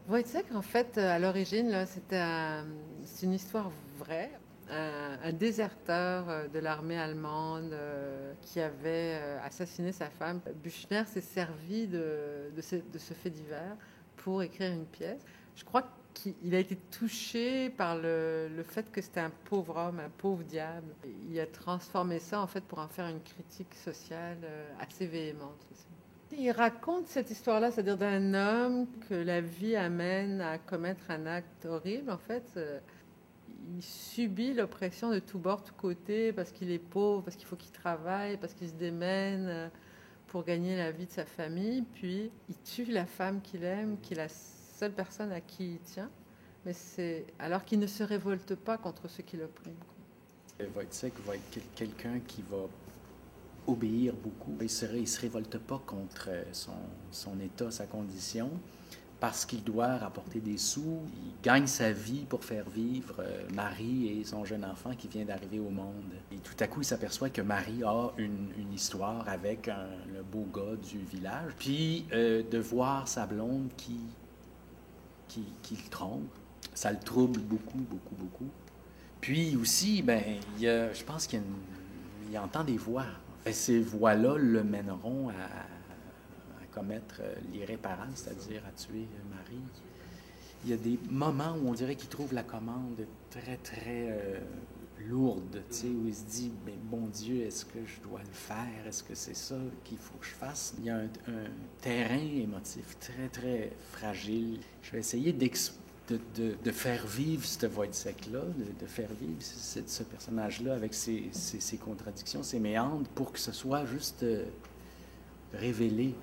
Wojciech, en fait, à l'origine, là, c'est une histoire vraie. Un déserteur de l'armée allemande qui avait assassiné sa femme. Büchner s'est servi de ce fait divers pour écrire une pièce. Je crois qu'il a été touché par le fait que c'était un pauvre homme, un pauvre diable. Il a transformé ça, en fait, pour en faire une critique sociale assez véhémente aussi. Il raconte cette histoire-là, c'est-à-dire d'un homme que la vie amène à commettre un acte horrible. En fait, il subit l'oppression de tous bords, tous côtés, parce qu'il est pauvre, parce qu'il faut qu'il travaille, parce qu'il se démène pour gagner la vie de sa famille. Puis, il tue la femme qu'il aime, qui est la seule personne à qui il tient. Mais c'est alors qu'il ne se révolte pas contre ceux qui l'oppriment. Wojciech va être quelqu'un qui va obéir beaucoup. Il se révolte pas contre son état, sa condition, parce qu'il doit rapporter des sous. Il gagne sa vie pour faire vivre Marie et son jeune enfant qui vient d'arriver au monde. Et tout à coup, il s'aperçoit que Marie a une histoire avec le beau gars du village. Puis de voir sa blonde qui le trompe, ça le trouble beaucoup, beaucoup, beaucoup. Puis aussi, je pense qu'il entend des voix. Et ces voix-là le mèneront à commettre l'irréparable, c'est-à-dire à tuer Marie. Il y a des moments où on dirait qu'il trouve la commande très, très lourde, où il se dit, mais bon Dieu, est-ce que je dois le faire? Est-ce que c'est ça qu'il faut que je fasse? Il y a un terrain émotif très, très fragile. Je vais essayer de faire vivre ce Wojciech-là, de faire vivre ce personnage-là avec ses contradictions, ses méandres, pour que ce soit juste révélé.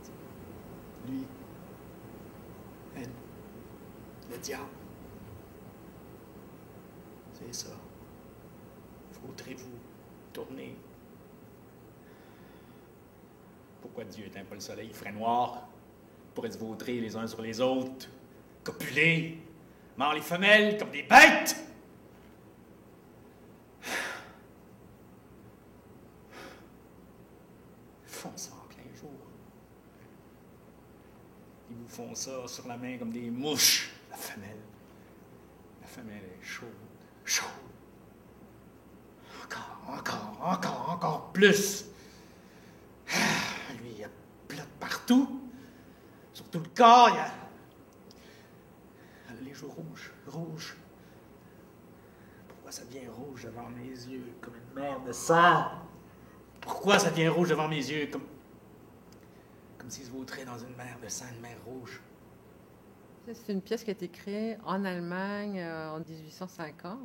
Lui, elle, le diable. C'est ça. Vaudrez-vous tourner? Pourquoi Dieu éteint pas le soleil? Il ferait noir. On pourrait se vautrer les uns sur les autres, copuler, mord les femelles comme des bêtes. Ils font ça en plein jour. Ils vous font ça sur la main comme des mouches. La femelle est chaude, chaude. Encore plus. Lui, il y a plein partout. Sur tout le corps, il y a les joues rouges. Pourquoi ça devient rouge devant mes yeux comme une mer de sang? Pourquoi ça devient rouge devant mes yeux comme s'il se vautrait dans une mer de sang, une mer rouge? C'est une pièce qui a été créée en Allemagne en 1850.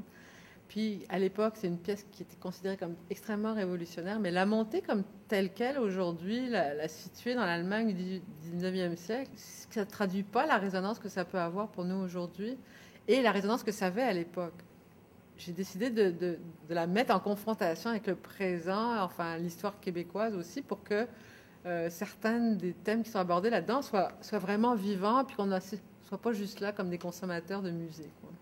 Puis, à l'époque, c'est une pièce qui était considérée comme extrêmement révolutionnaire, mais la montée comme telle qu'elle aujourd'hui, la situer dans l'Allemagne du 19e siècle, ça ne traduit pas la résonance que ça peut avoir pour nous aujourd'hui et la résonance que ça avait à l'époque. J'ai décidé de la mettre en confrontation avec le présent, enfin l'histoire québécoise aussi, pour que certains des thèmes qui sont abordés là-dedans soient vraiment vivants, puis qu'on ne soit pas juste là comme des consommateurs de musée, quoi.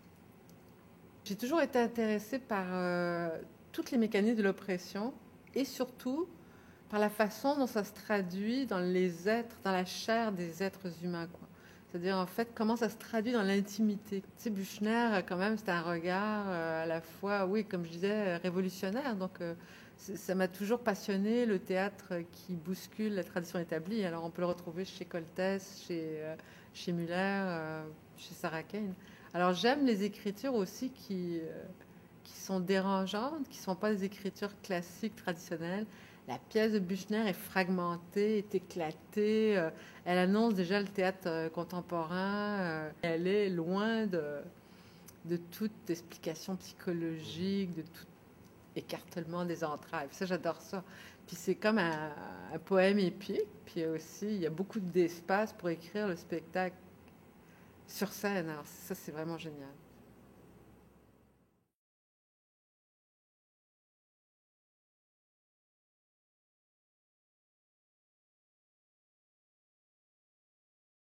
J'ai toujours été intéressée par toutes les mécanismes de l'oppression et surtout par la façon dont ça se traduit dans les êtres, dans la chair des êtres humains, quoi. C'est-à-dire, en fait, comment ça se traduit dans l'intimité. Tu sais, Büchner, quand même, c'est un regard à la fois, oui, comme je disais, révolutionnaire. Donc, ça m'a toujours passionné, le théâtre qui bouscule la tradition établie. Alors, on peut le retrouver chez Coltès, chez Muller, chez Sarah Kane. Alors j'aime les écritures aussi qui sont dérangeantes, qui ne sont pas des écritures classiques, traditionnelles. La pièce de Büchner est fragmentée, est éclatée. Elle annonce déjà le théâtre contemporain. Elle est loin de toute explication psychologique, de tout écartèlement des entrailles. Ça, j'adore ça. Puis c'est comme un poème épique. Puis aussi, il y a beaucoup d'espace pour écrire le spectacle sur scène. Alors ça, c'est vraiment génial.